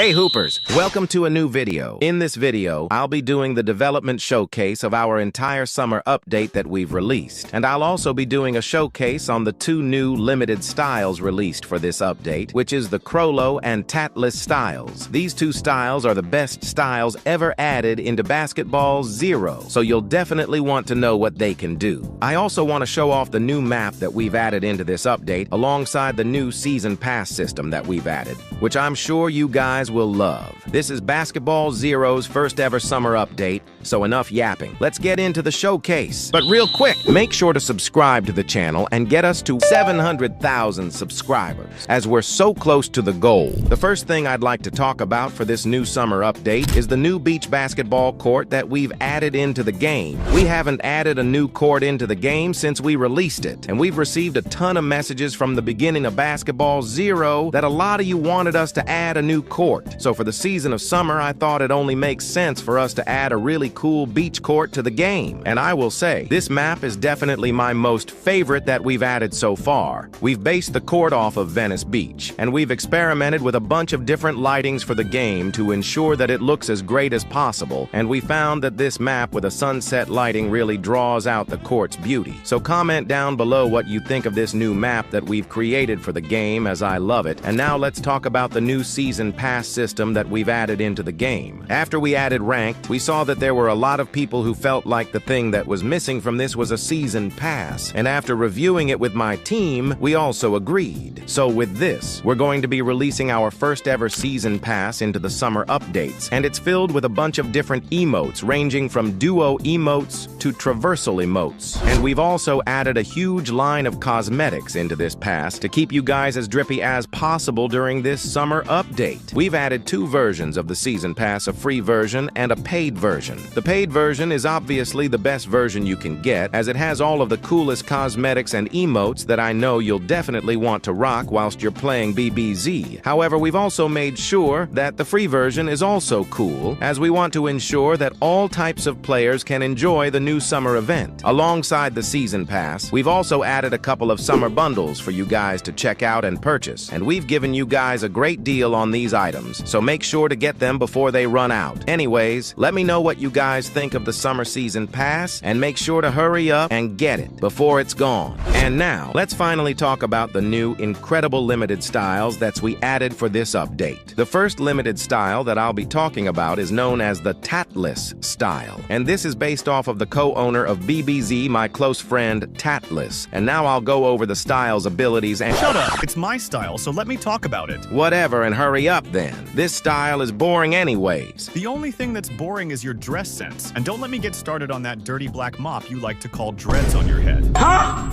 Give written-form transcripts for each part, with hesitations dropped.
Hey Hoopers, welcome to a new video. In this video, I'll be doing the development showcase of our entire summer update that we've released. And I'll also be doing a showcase on the two new limited styles released for this update, which is the Crollo and Tatless styles. These two styles are the best styles ever added into Basketball Zero, so you'll definitely want to know what they can do. I also want to show off the new map that we've added into this update, alongside the new Season Pass system that we've added, which I'm sure you guys will love. This is Basketball Zero's first ever summer update, so enough yapping. Let's get into the showcase. But real quick, make sure to subscribe to the channel and get us to 700,000 subscribers, as we're so close to the goal. The first thing I'd like to talk about for this new summer update is the new beach basketball court that we've added into the game. We haven't added a new court into the game since we released it, and we've received a ton of messages from the beginning of Basketball Zero that a lot of you wanted us to add a new court. So for the season of summer, I thought it only makes sense for us to add a really cool beach court to the game. And I will say, this map is definitely my most favorite that we've added so far. We've based the court off of Venice Beach, and we've experimented with a bunch of different lightings for the game to ensure that it looks as great as possible, and we found that this map with a sunset lighting really draws out the court's beauty. So comment down below what you think of this new map that we've created for the game, as I love it. And now let's talk about the new Season Pass system that we've added into the game. After we added Ranked, we saw that there were a lot of people who felt like the thing that was missing from this was a Season Pass, and after reviewing it with my team, we also agreed. So with this, we're going to be releasing our first ever Season Pass into the summer updates, and it's filled with a bunch of different emotes, ranging from duo emotes to traversal emotes. And we've also added a huge line of cosmetics into this pass to keep you guys as drippy as possible during this summer update. We've added two versions of the Season Pass, a free version and a paid version. The paid version is obviously the best version you can get, as it has all of the coolest cosmetics and emotes that I know you'll definitely want to rock whilst you're playing BBZ. However, we've also made sure that the free version is also cool, as we want to ensure that all types of players can enjoy the new summer event. Alongside the Season Pass, we've also added a couple of summer bundles for you guys to check out and purchase, and we've given you guys a great deal on these items, so make sure to get them before they run out. Anyways, let me know what you guys think of the summer Season Pass, and make sure to hurry up and get it before it's gone. And now, let's finally talk about the new incredible limited styles that we added for this update. The first limited style that I'll be talking about is known as the Tatless style, and this is based off of the co-owner of BBZ, my close friend Tatless. And now I'll go over the style's abilities and— Shut up! It's my style, so let me talk about it. Whatever, and hurry up then. This style is boring anyways. The only thing that's boring is your dress sense. And don't let me get started on that dirty black mop you like to call dreads on your head. Huh?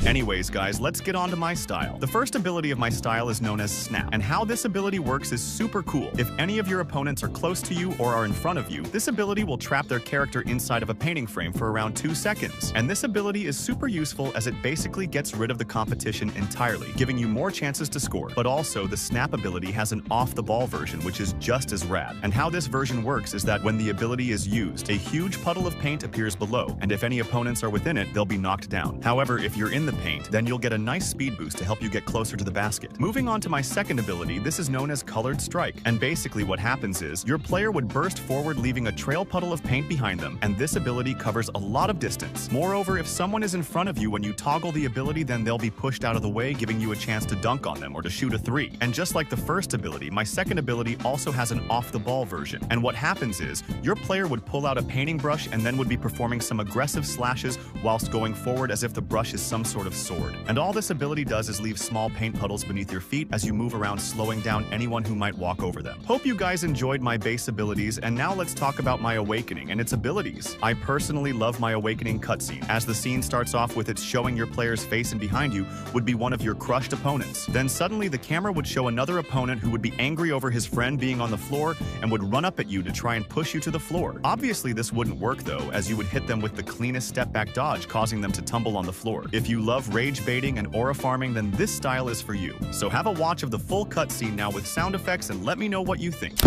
Anyways, guys, let's get on to my style. The first ability of my style is known as Snap, and how this ability works is super cool. If any of your opponents are close to you or are in front of you, this ability will trap their character inside of a painting frame for around 2 seconds. And this ability is super useful as it basically gets rid of the competition entirely, giving you more chances to score. But also, the Snap ability has an off-the-ball version, which is just as rad. And how this version works is that when the ability is used, a huge puddle of paint appears below, and if any opponents are within it, they'll be knocked down. However, if you're in the paint, then you'll get a nice speed boost to help you get closer to the basket. Moving on to my second ability, this is known as Colored Strike, and basically what happens is your player would burst forward, leaving a trail puddle of paint behind them, and this ability covers a lot of distance. Moreover, if someone is in front of you when you toggle the ability, then they'll be pushed out of the way, giving you a chance to dunk on them or to shoot a 3. And just like the first ability, my second ability also has an off-the-ball version, and what happens is your player would pull out a painting brush and then would be performing some aggressive slashes whilst going forward as if the brush is some sort of sword. And all this ability does is leave small paint puddles beneath your feet as you move around, slowing down anyone who might walk over them. Hope you guys enjoyed my base abilities, and now let's talk about my Awakening and its abilities. I personally love my Awakening cutscene, as the scene starts off with it showing your player's face, and behind you would be one of your crushed opponents. Then suddenly the camera would show another opponent who would be angry over his friend being on the floor and would run up at you to try and push you to the floor. Obviously this wouldn't work though, as you would hit them with the cleanest step back dodge, causing them to tumble on the floor. If you love rage baiting and aura farming, then this style is for you. So have a watch of the full cutscene now with sound effects and let me know what you think.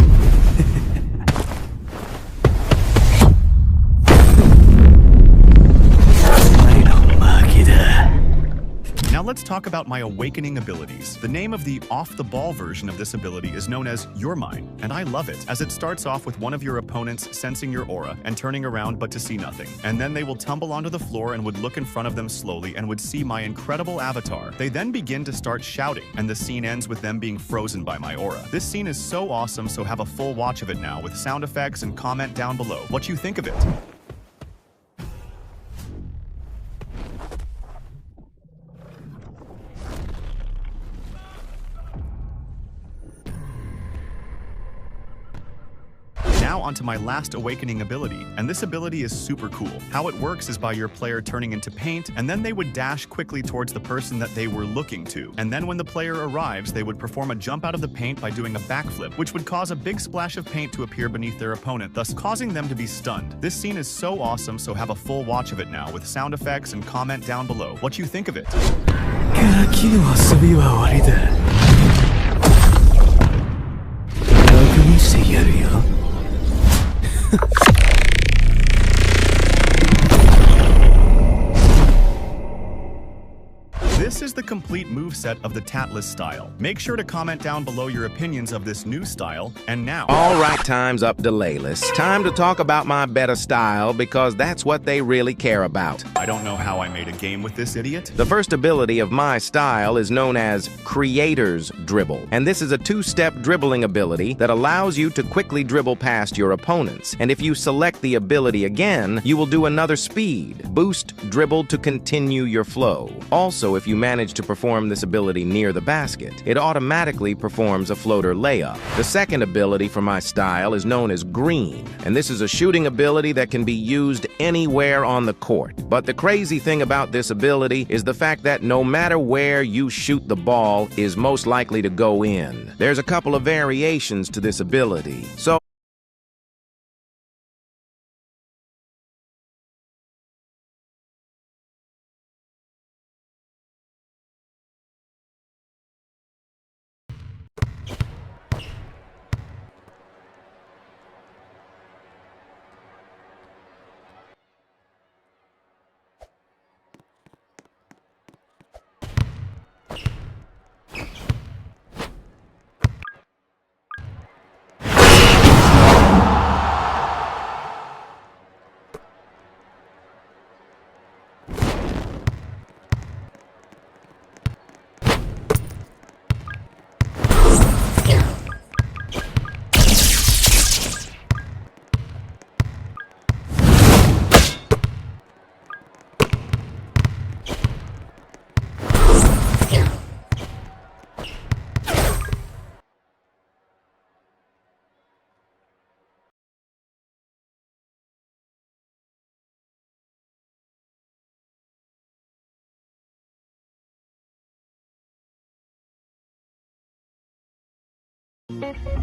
Now let's talk about my awakening abilities. The name of the off-the-ball version of this ability is known as You're Mine, and I love it, as it starts off with one of your opponents sensing your aura and turning around but to see nothing. And then they will tumble onto the floor and would look in front of them slowly and would see my incredible avatar. They then begin to start shouting, and the scene ends with them being frozen by my aura. This scene is so awesome, so have a full watch of it now with sound effects and comment down below what you think of it. Now onto my last awakening ability, and this ability is super cool. How it works is by your player turning into paint, and then they would dash quickly towards the person that they were looking to. And then when the player arrives, they would perform a jump out of the paint by doing a backflip, which would cause a big splash of paint to appear beneath their opponent, thus causing them to be stunned. This scene is so awesome, so have a full watch of it now with sound effects and comment down below what you think of it. ガキの遊びは終わりだ。楽にしてやるよ。This is the complete moveset of the Tatless style. Make sure to comment down below your opinions of this new style, and now... Alright, time's up, Delayless. Time to talk about my better style, because that's what they really care about. I don't know how I made a game with this idiot. The first ability of my style is known as Creator's Dribble, and this is a two-step dribbling ability that allows you to quickly dribble past your opponents. And if you select the ability again, you will do another speed, boost dribble to continue your flow. Also, if you manage to perform this ability near the basket, it automatically performs a floater layup. The second ability for my style is known as Green, and this is a shooting ability that can be used anywhere on the court. But the crazy thing about this ability is the fact that no matter where you shoot the ball is most likely to go in. There's a couple of variations to this ability, so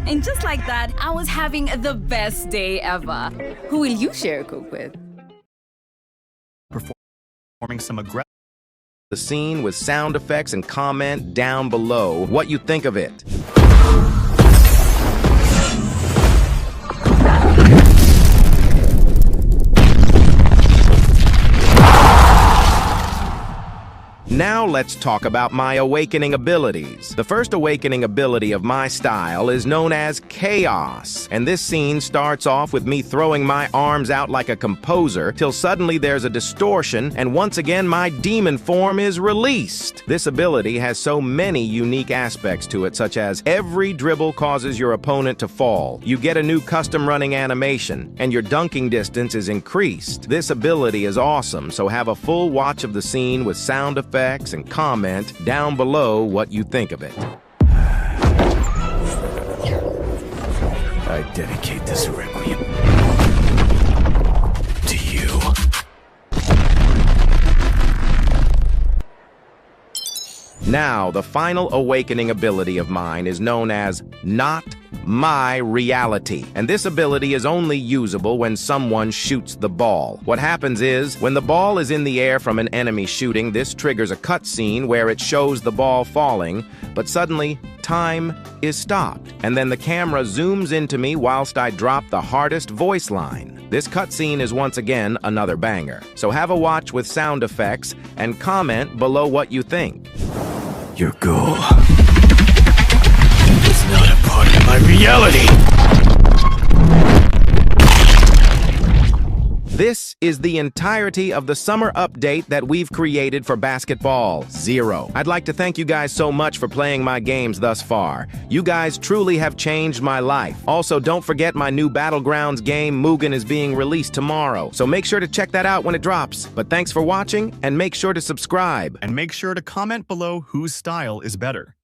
And just like that, I was having the best day ever. Who will you share a cook with? Performing some aggressive... the scene with sound effects and comment down below what you think of it. Now let's talk about my awakening abilities. The first awakening ability of my style is known as Chaos, and this scene starts off with me throwing my arms out like a composer till suddenly there's a distortion and once again my demon form is released. This ability has so many unique aspects to it, such as every dribble causes your opponent to fall, you get a new custom running animation, and your dunking distance is increased. This ability is awesome, so have a full watch of the scene with sound effects and comment down below what you think of it. I dedicate this requiem to you. Now, the final awakening ability of mine is known as Not My Reality, and this ability is only usable when someone shoots the ball. What happens is, when the ball is in the air from an enemy shooting, this triggers a cutscene where it shows the ball falling, but suddenly, time is stopped, and then the camera zooms into me whilst I drop the hardest voice line. This cutscene is once again another banger, so have a watch with sound effects and comment below what you think. Your goal is not a part of my reality! This is the entirety of the summer update that we've created for Basketball Zero. I'd like to thank you guys so much for playing my games thus far. You guys truly have changed my life. Also, don't forget my new Battlegrounds game, Mugen, is being released tomorrow, so make sure to check that out when it drops. But thanks for watching, and make sure to subscribe. And make sure to comment below whose style is better.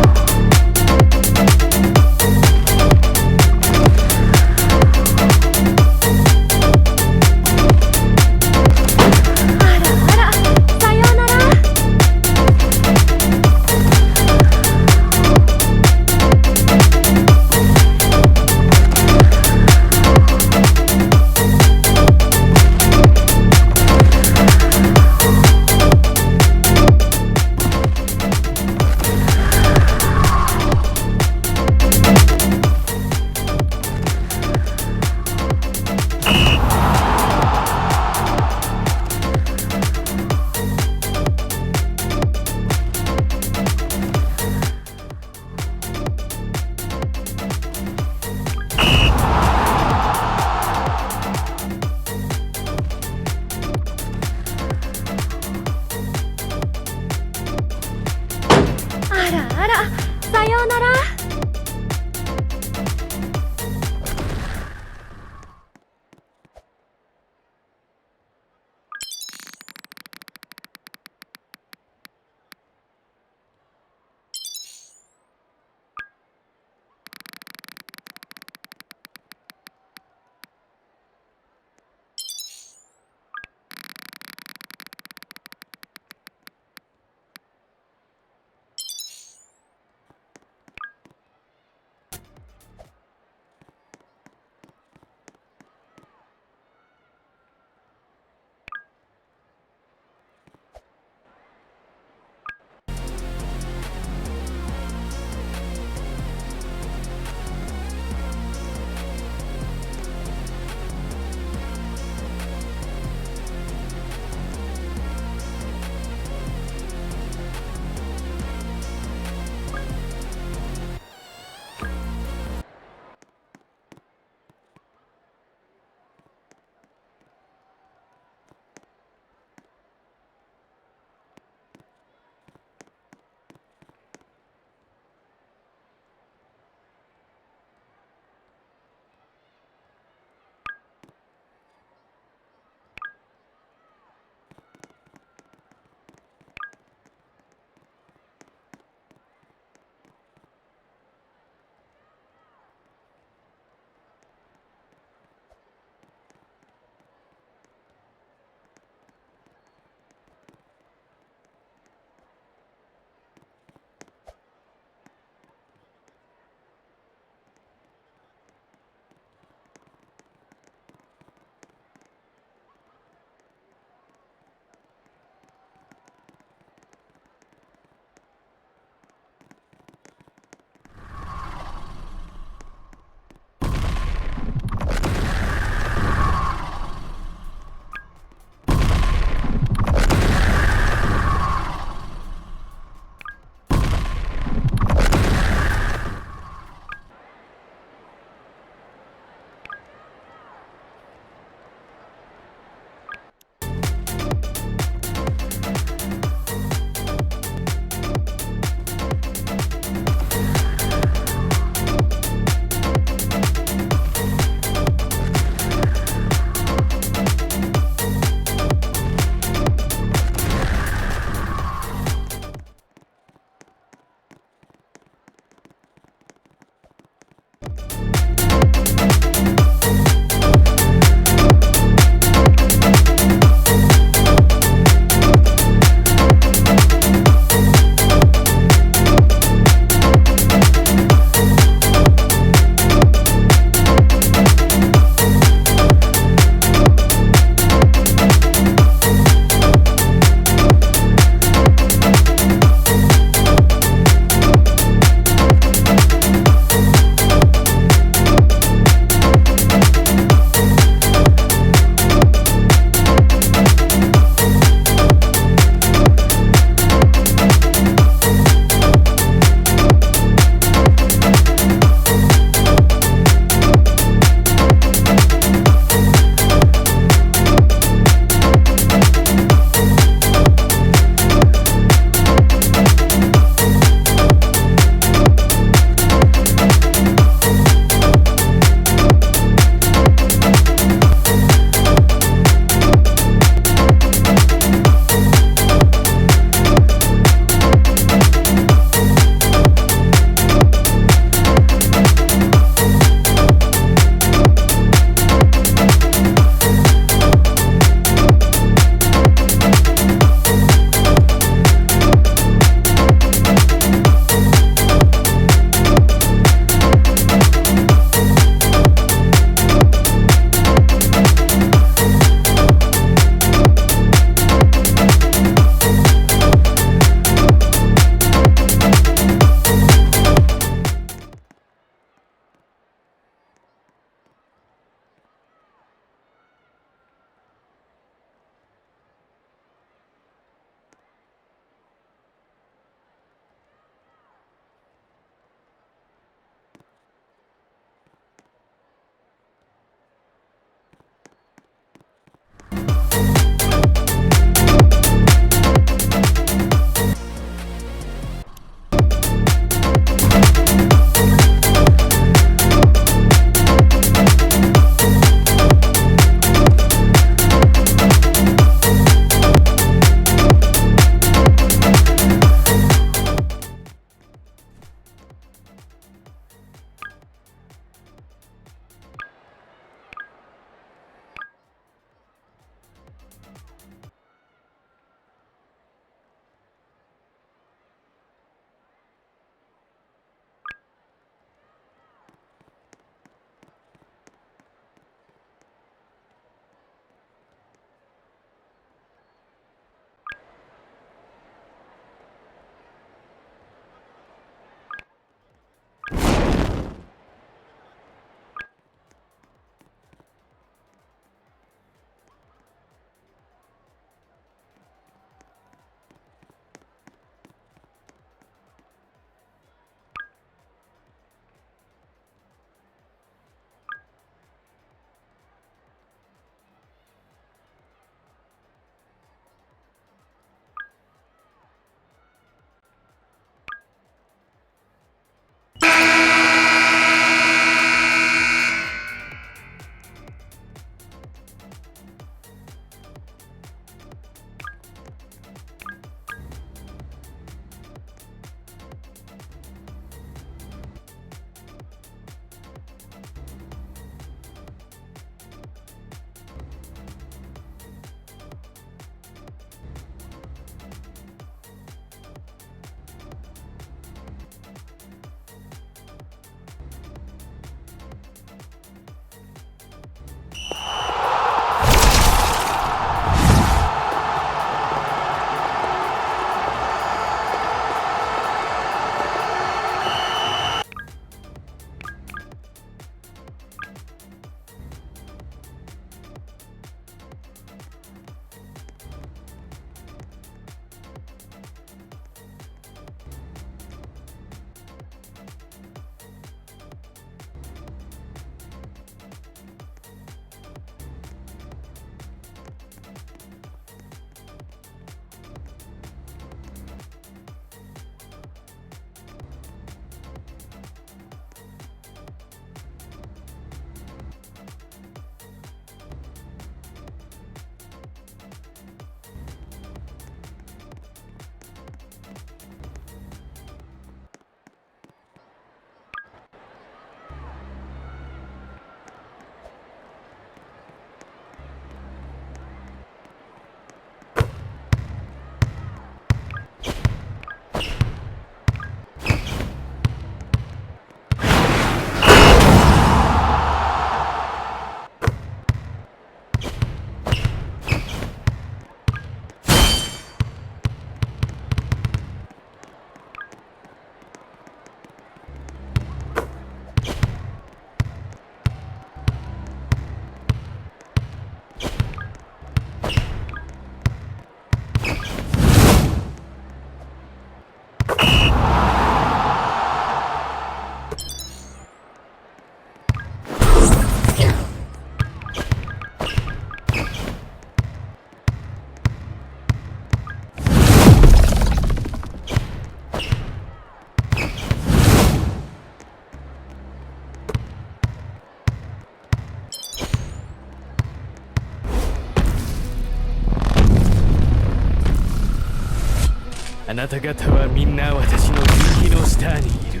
あなた方はみんな私の指の下にいる。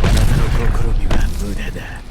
あなたの試みは無駄だ。